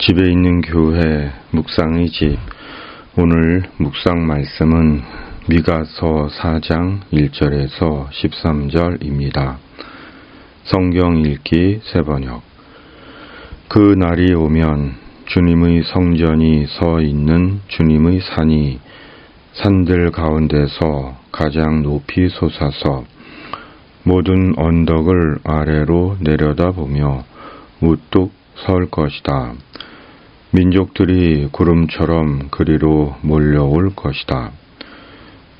집에 있는 교회 묵상의 집. 오늘 묵상 말씀은 미가서 4장 1절에서 13절입니다. 성경 읽기 새번역. 그 날이 오면 주님의 성전이 서 있는 주님의 산이 산들 가운데서 가장 높이 솟아서 모든 언덕을 아래로 내려다보며 우뚝 설 것이다. 민족들이 구름처럼 그리로 몰려올 것이다.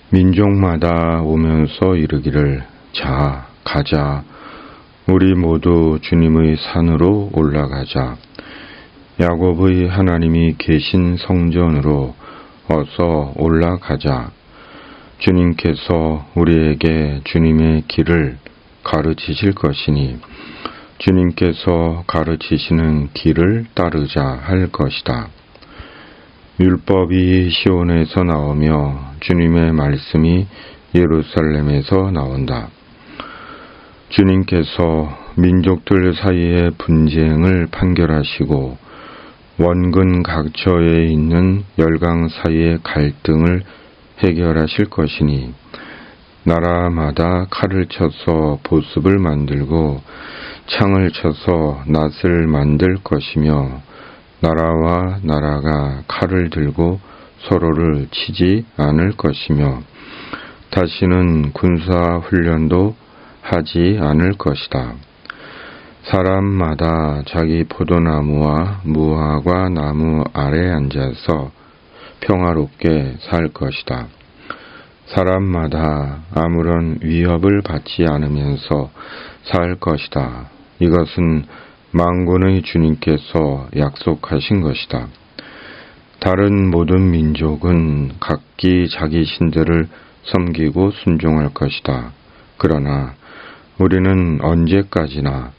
민족마다 오면서 이르기를 자, 가자. 우리 모두 주님의 산으로 올라가자. 야곱의 하나님이 계신 성전으로 어서 올라가자. 주님께서 우리에게 주님의 길을 가르치실 것이니 주님께서 가르치시는 길을 따르자 할 것이다. 율법이 시온에서 나오며 주님의 말씀이 예루살렘에서 나온다. 주님께서 민족들 사이의 분쟁을 판결하시고 원근 각처에 있는 열강 사이의 갈등을 해결하실 것이니 나라마다 칼을 쳐서 보습을 만들고 창을 쳐서 낫을 만들 것이며 나라와 나라가 칼을 들고 서로를 치지 않을 것이며 다시는 군사 훈련도 하지 않을 것이다. 사람마다 자기 포도나무와 무화과 나무 아래 앉아서 평화롭게 살 것이다. 사람마다 아무런 위협을 받지 않으면서 살 것이다. 이것은 만군의 주님께서 약속하신 것이다. 다른 모든 민족은 각기 자기 신들을 섬기고 순종할 것이다. 그러나 우리는 언제까지나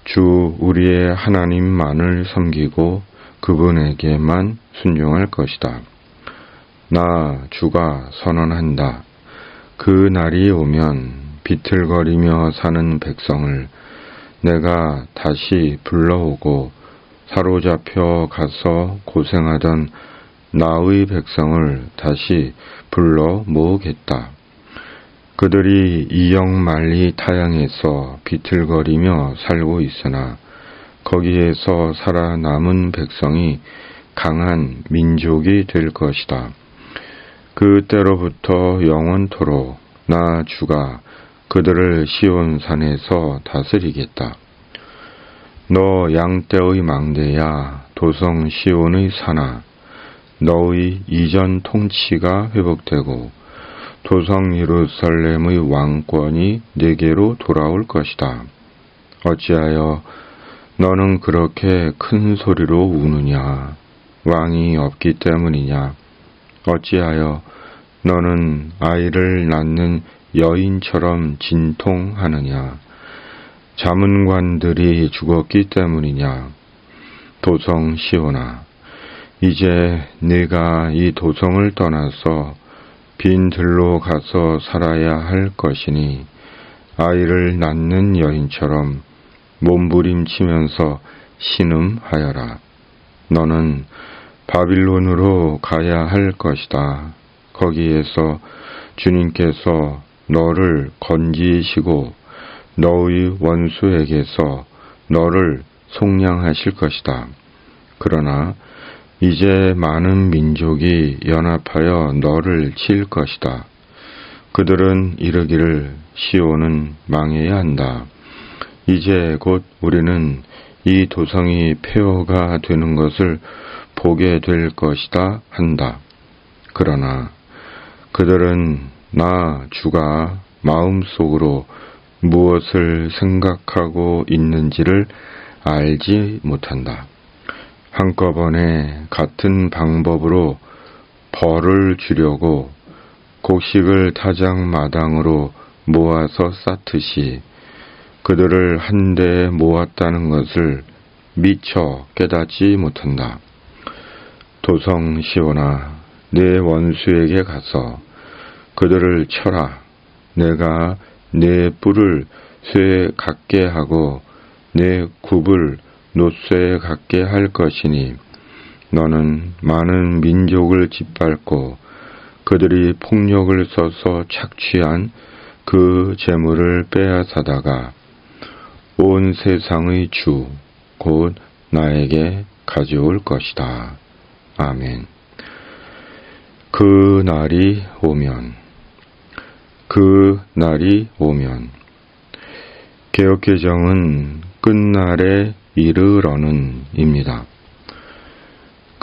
주 우리의 하나님만을 섬기고 그분에게만 순종할 것이다. 나 주가 선언한다. 그 날이 오면 비틀거리며 사는 백성을 내가 다시 불러오고 사로잡혀 가서 고생하던 나의 백성을 다시 불러 모으겠다. 그들이 이역만리 타향에서 비틀거리며 살고 있으나 거기에서 살아남은 백성이 강한 민족이 될 것이다. 그때로부터 영원토록 나 주가 그들을 시온산에서 다스리겠다. 너 양떼의 망대야 도성 시온의 산아, 너의 이전 통치가 회복되고 도성 예루살렘의 왕권이 네게로 돌아올 것이다. 어찌하여 너는 그렇게 큰 소리로 우느냐? 왕이 없기 때문이냐? 어찌하여 너는 아이를 낳는 여인처럼 진통하느냐? 자문관들이 죽었기 때문이냐? 도성 시온아, 이제 네가 이 도성을 떠나서 빈 들로 가서 살아야 할 것이니 아이를 낳는 여인처럼 몸부림치면서 신음하여라. 너는 바빌론으로 가야 할 것이다. 거기에서 주님께서 너를 건지시고 너의 원수에게서 너를 속량하실 것이다. 그러나 이제 많은 민족이 연합하여 너를 칠 것이다. 그들은 이르기를 시온은 망해야 한다. 이제 곧 우리는 이 도성이 폐허가 되는 것을 보게 될 것이다 한다. 그러나 그들은 나 주가 마음속으로 무엇을 생각하고 있는지를 알지 못한다. 한꺼번에 같은 방법으로 벌을 주려고 곡식을 타작마당으로 모아서 쌓듯이 그들을 한데 모았다는 것을 미처 깨닫지 못한다. 도성 시온아, 내 원수에게 가서 그들을 쳐라. 내가 내 뿔을 쇠 같게 하고 내 굽을 노쇠 같게 할 것이니 너는 많은 민족을 짓밟고 그들이 폭력을 써서 착취한 그 재물을 빼앗아다가 온 세상의 주, 곧 나에게 가져올 것이다. 아멘. 그 날이 오면 개역개정은 끝날에 이르러는 입니다.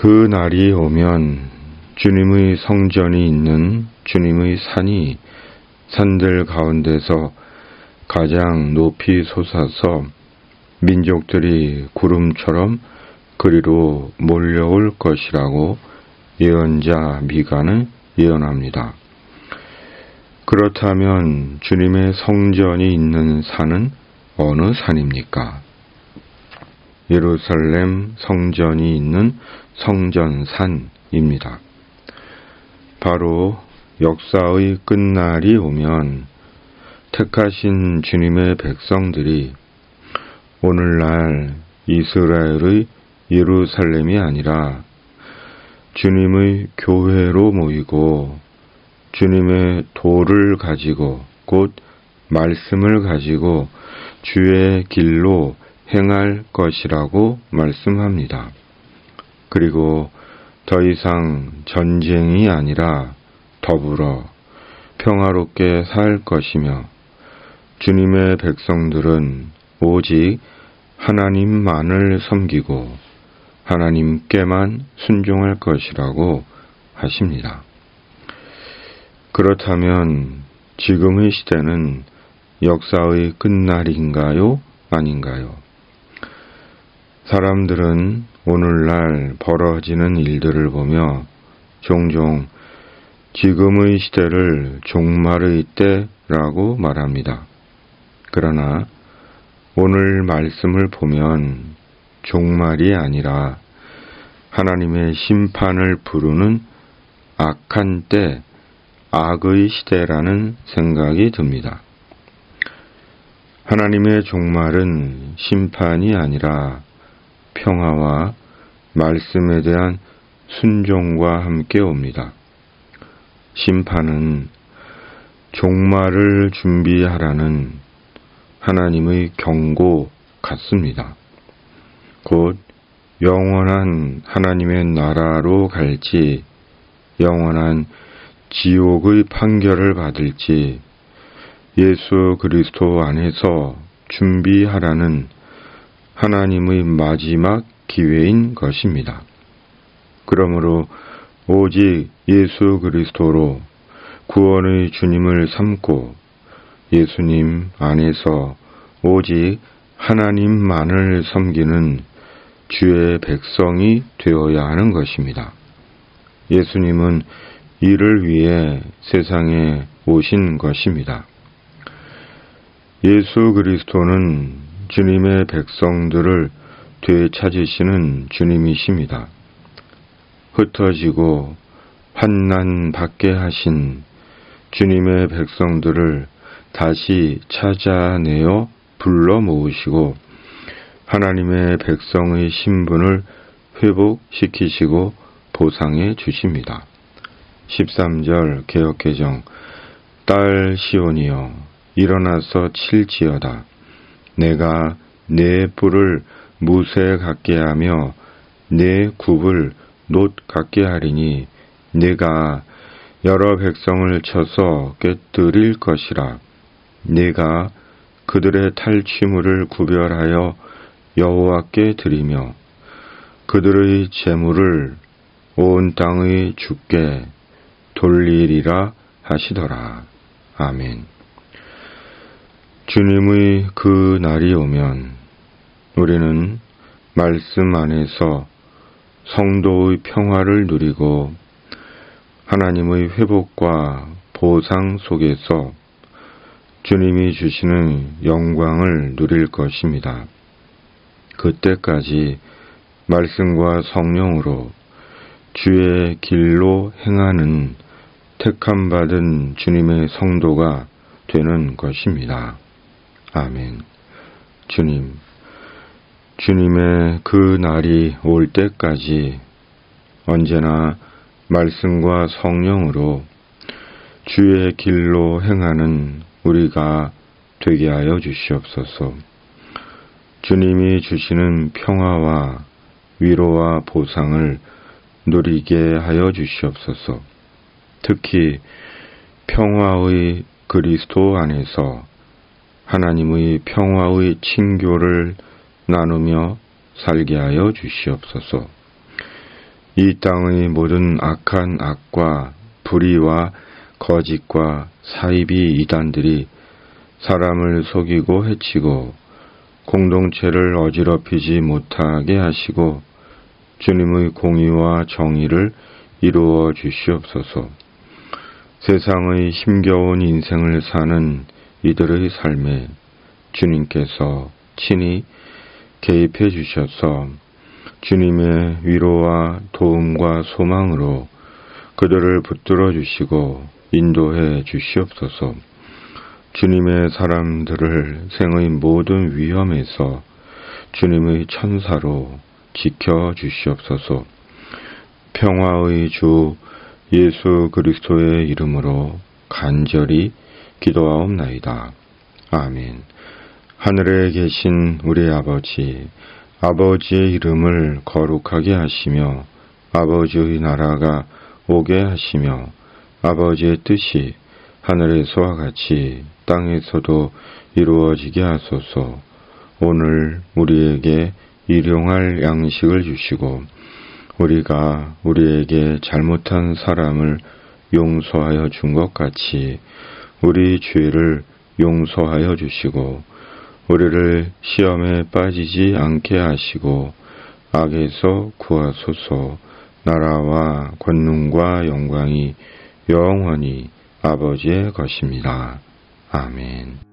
그 날이 오면 주님의 성전이 있는 주님의 산이 산들 가운데서 가장 높이 솟아서 민족들이 구름처럼 그리로 몰려올 것이라고 예언자 미가는 예언합니다. 그렇다면 주님의 성전이 있는 산은 어느 산입니까? 예루살렘 성전이 있는 성전산입니다. 바로 역사의 끝날이 오면 택하신 주님의 백성들이 오늘날 이스라엘의 예루살렘이 아니라 주님의 교회로 모이고 주님의 도를 가지고 곧 말씀을 가지고 주의 길로 행할 것이라고 말씀합니다. 그리고 더 이상 전쟁이 아니라 더불어 평화롭게 살 것이며 주님의 백성들은 오직 하나님만을 섬기고 하나님께만 순종할 것이라고 하십니다. 그렇다면 지금의 시대는 역사의 끝날인가요? 아닌가요? 사람들은 오늘날 벌어지는 일들을 보며 종종 지금의 시대를 종말의 때라고 말합니다. 그러나 오늘 말씀을 보면 종말이 아니라 하나님의 심판을 부르는 악한 때, 악의 시대라는 생각이 듭니다. 하나님의 종말은 심판이 아니라 평화와 말씀에 대한 순종과 함께 옵니다. 심판은 종말을 준비하라는 하나님의 경고 같습니다. 곧 영원한 하나님의 나라로 갈지 영원한 지옥의 판결을 받을지 예수 그리스도 안에서 준비하라는 하나님의 마지막 기회인 것입니다. 그러므로 오직 예수 그리스도로 구원의 주님을 삼고 예수님 안에서 오직 하나님만을 섬기는 주의 백성이 되어야 하는 것입니다. 예수님은 이를 위해 세상에 오신 것입니다. 예수 그리스도는 주님의 백성들을 되찾으시는 주님이십니다. 흩어지고 환난 받게 하신 주님의 백성들을 다시 찾아내어 불러 모으시고 하나님의 백성의 신분을 회복시키시고 보상해 주십니다. 13절 개역개정 딸 시온이여 일어나서 칠지어다. 내가 내 뿔을 무쇠 같게 하며 내 굽을 놋 같게 하리니 내가 여러 백성을 쳐서 꿰뚫일 것이라. 내가 그들의 탈취물을 구별하여 여호와께 드리며 그들의 재물을 온 땅의 주께 돌리리라 하시더라. 아멘. 주님의 그 날이 오면 우리는 말씀 안에서 성도의 평화를 누리고 하나님의 회복과 보상 속에서 주님이 주시는 영광을 누릴 것입니다. 그때까지 말씀과 성령으로 주의 길로 행하는 택함받은 주님의 성도가 되는 것입니다. 아멘. 주님의 그 날이 올 때까지 언제나 말씀과 성령으로 주의 길로 행하는 우리가 되게 하여 주시옵소서. 주님이 주시는 평화와 위로와 보상을 누리게 하여 주시옵소서. 특히 평화의 그리스도 안에서 하나님의 평화의 친교를 나누며 살게 하여 주시옵소서. 이 땅의 모든 악한 악과 불의와 거짓과 사이비 이단들이 사람을 속이고 해치고 공동체를 어지럽히지 못하게 하시고 주님의 공의와 정의를 이루어 주시옵소서. 세상의 힘겨운 인생을 사는 이들의 삶에 주님께서 친히 개입해 주셔서 주님의 위로와 도움과 소망으로 그들을 붙들어 주시고 인도해 주시옵소서. 주님의 사람들을 생의 모든 위험에서 주님의 천사로 지켜 주시옵소서. 평화의 주 예수 그리스도의 이름으로 간절히 기도하옵나이다. 아멘. 하늘에 계신 우리 아버지, 아버지의 이름을 거룩하게 하시며 아버지의 나라가 오게 하시며 아버지의 뜻이 하늘에서와 같이 땅에서도 이루어지게 하소서. 오늘 우리에게 일용할 양식을 주시고 우리가 우리에게 잘못한 사람을 용서하여 준 것 같이 우리 죄를 용서하여 주시고 우리를 시험에 빠지지 않게 하시고 악에서 구하소서. 나라와 권능과 영광이 영원히 아버지의 것입니다. 아멘.